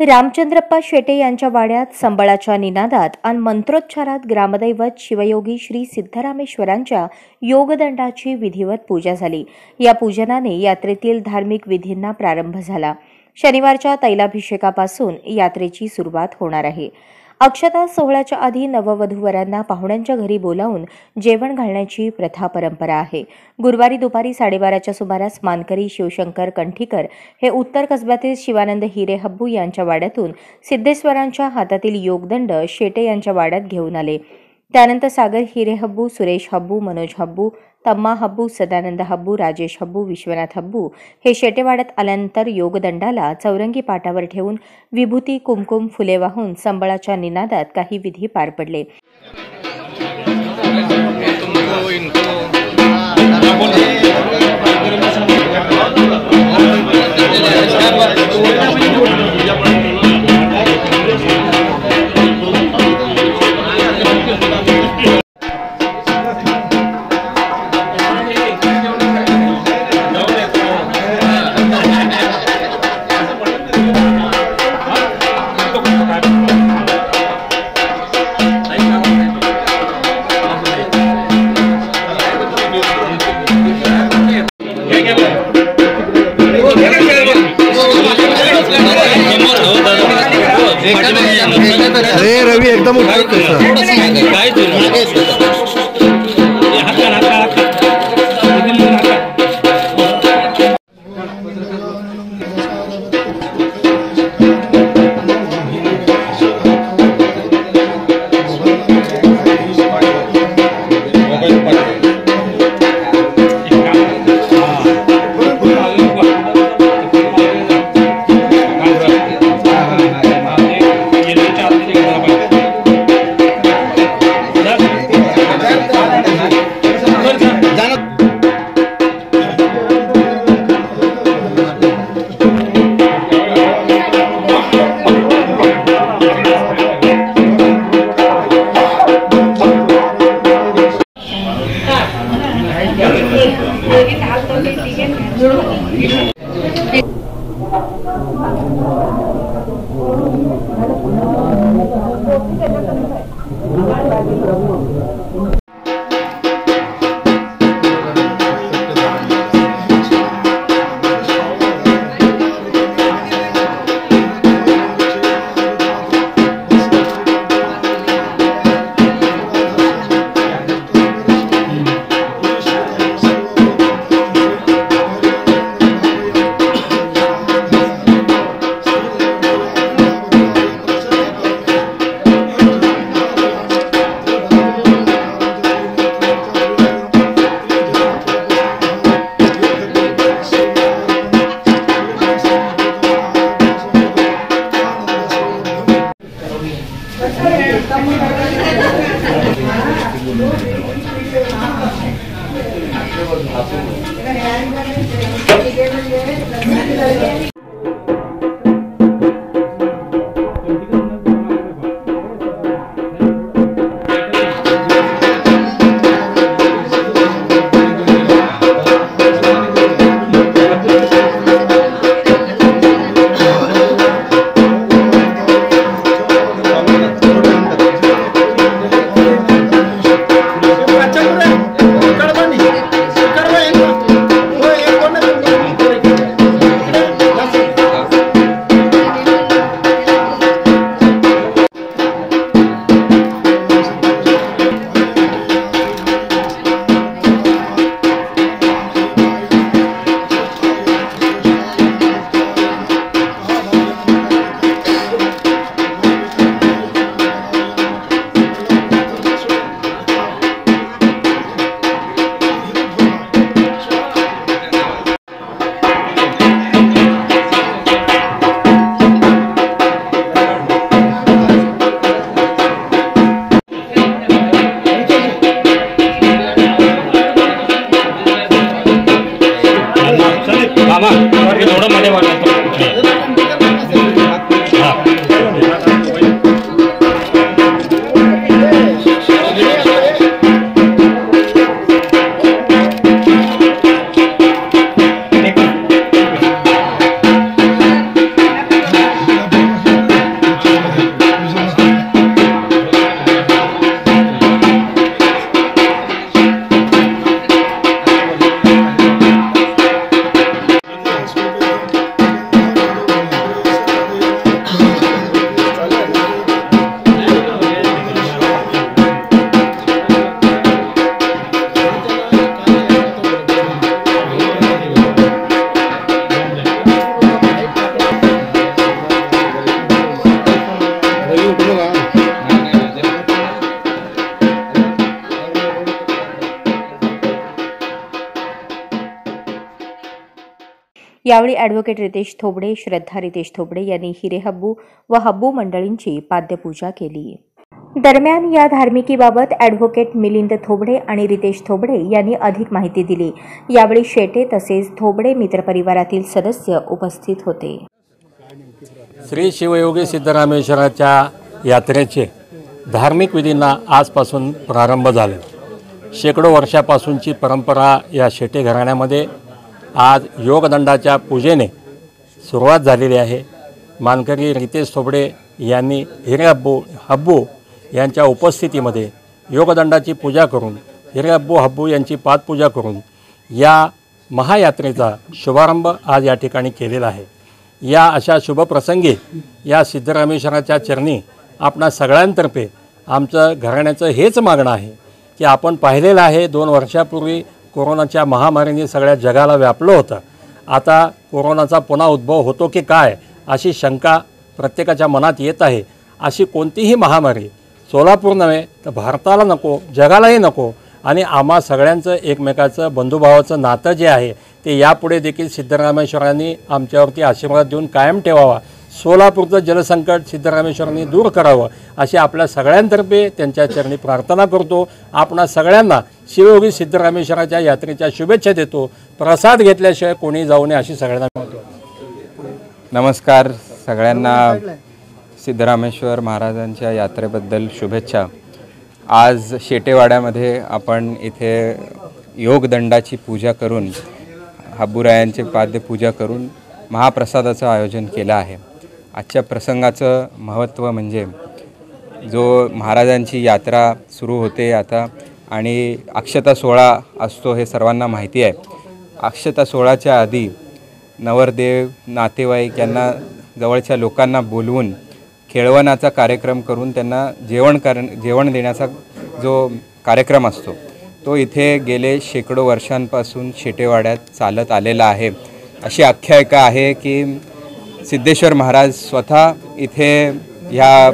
रामचंद्रप्पा शेटे यांच्या वाड्यात संबळाच्या निनादात आणि मंत्रोच्चारात ग्रामदैवत शिवयोगी श्री सिद्धरामेश्वरांच्या योगदंडाची विधिवत पूजा झाली। या पूजनाने यात्रेतील धार्मिक विधींना प्रारंभ झाला। शनिवारच्या तैलाभिषेकापासून यात्रेची सुरुवात होणार आहे। अक्षता सोहळ्याच्या आधी नववधूवरांना पाहुण्यांच्या घरी बोलावून जेवण घालण्याची प्रथा परंपरा आहे। गुरुवारी दुपारी 12:30च्या सुमारास मानकरी शिवशंकर कंठीकर हे उत्तर कसब्यातील शिवानंद हिरे हब्बू यांच्या वाड्यातून सिद्धेश्वरांच्या हातातील योगदंड शेटे यांच्या वाड्यात घेऊन आले। त्यानंतर सागर हिरे हब्बू, सुरेश हब्बू, मनोज हब्बू, तम्मा हब्बू, सदानंद हब्बू, राजेश हब्बू, विश्वनाथ हब्बू हे शेटेवाड्यात आल्यानंतर योगदंडाला चौरंगी पाटावर ठेवून विभूती, कुमकुम, फुले वाहून संबळाच्या निनादात काही विधी पार पडले। अरे रवि एकदम यावेळी ॲडव्होकेट रितेश थोबडे, श्रद्धा रितेश थोबडे यांनी हिरेहब्बू व हब्बू मंडळींची पाद्यपूजा केली. दरम्यान या धार्मिकीबाबत ॲडव्होकेट मिलिंद थोबडे आणि रितेश थोबडे यांनी अधिक माहिती दिली. यावेळी शेटे तसेच थोबडे मित्रपरिवारातील सदस्य उपस्थित होते. श्री शिवयोगी सिद्धरामेश्वराच्या यात्रेचे धार्मिक विधींना आजपासून प्रारंभ झाले. शेकडो वर्षापासूनची परंपरा या शेटे घराण्यामध्ये आज योगदंडाच्या पूजेने सुरुवात झालेली आहे. मानकरी रितेश थोबडे यांनी हब्बू यांच्या उपस्थितीमध्ये योगदंडाची पूजा करून हब्बू यांची पादपूजा करून या महायात्रेचा शुभारंभ आज या ठिकाणी केलेला आहे. या अशा शुभप्रसंगी या सिद्धरामेश्वराच्या चरणी आपणा सगळ्यांतर्फे आमचं घराण्याचं हेच मागणं आहे की आपण पाहिलेलं आहे 2 वर्षापूर्वी कोरोनाच्या महामारीने सगळ्या जगाला व्यापलं होतं. आता कोरोनाचा पुन्हा उद्भव होतो की काय अशी शंका प्रत्येकाच्या मनात येत आहे. अशी कोणतीही महामारी सोलापूर नव्हे तर भारताला नको, जगालाही नको आणि आम्हा सगळ्यांचं एकमेकाचं बंधुभावाचं नातं जे आहे ते यापुढे देखील सिद्धरामेश्वरांनी आमच्यावरती आशीर्वाद देऊन कायम ठेवावा. सोलापूरचं जलसंकट सिद्धरामेश्वरांनी दूर करावं अशी आपल्या सगळ्यांतर्फे त्यांच्या चरणी प्रार्थना करतो. आपणा सगळ्यांना शिवयोगी सिद्धरामेश्वराच्या यात्रेच्या शुभेच्छा देतो. प्रसाद घेतल्याशिवाय कोणी जाऊ नये अशी सगळ्यांना म्हणतो. नमस्कार सगळ्यांना. सिद्धरामेश्वर महाराजांच्या यात्रेबद्दल शुभेच्छा. आज शेटेवाड्यामध्ये आपण इथे योगदंडाची पूजा करून हब्बूरायांचे पाद्यपूजा करून महाप्रसादाचं आयोजन केलं आहे. आजच्या प्रसंगाचं महत्त्व म्हणजे जो महाराजांची यात्रा सुरू होते आता आणि अक्षता सोहळा असतो हे सर्वांना माहिती आहे. अक्षता सोहळ्याच्या आधी नवरदेव नातेवाईक यांना जवळच्या लोकांना बोलवून खेळवणाचा कार्यक्रम करून त्यांना जेवण देण्याचा जो कार्यक्रम असतो तो इथे गेले शेकडो वर्षांपासून शेटेवाड्यात चालत आलेला आहे. अशी आख्यायिका आहे की सिद्धेश्वर महाराज स्वतः इथे ह्या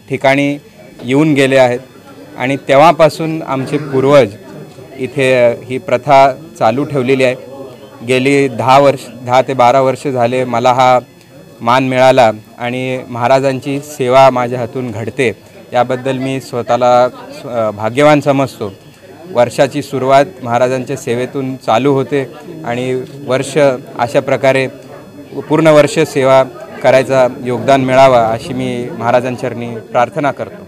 ठिकाणी येऊन गेले आहेत आणि तेव्हापासून आमचे पूर्वज इथे ही प्रथा चालू ठेवलेली आहे. गेली 10 ते 12 वर्ष झाले मला हा मान मिळाला आणि महाराजांची सेवा माझ्या हातून घडते. याबद्दल मी स्वतःला भाग्यवान समजतो. वर्षाची सुरुवात महाराजांच्या सेवेतून चालू होते आणि वर्ष अशा प्रकारे पूर्ण वर्ष सेवा करायचा योगदान मिळावा अशी मी महाराजांचरणी प्रार्थना करतो.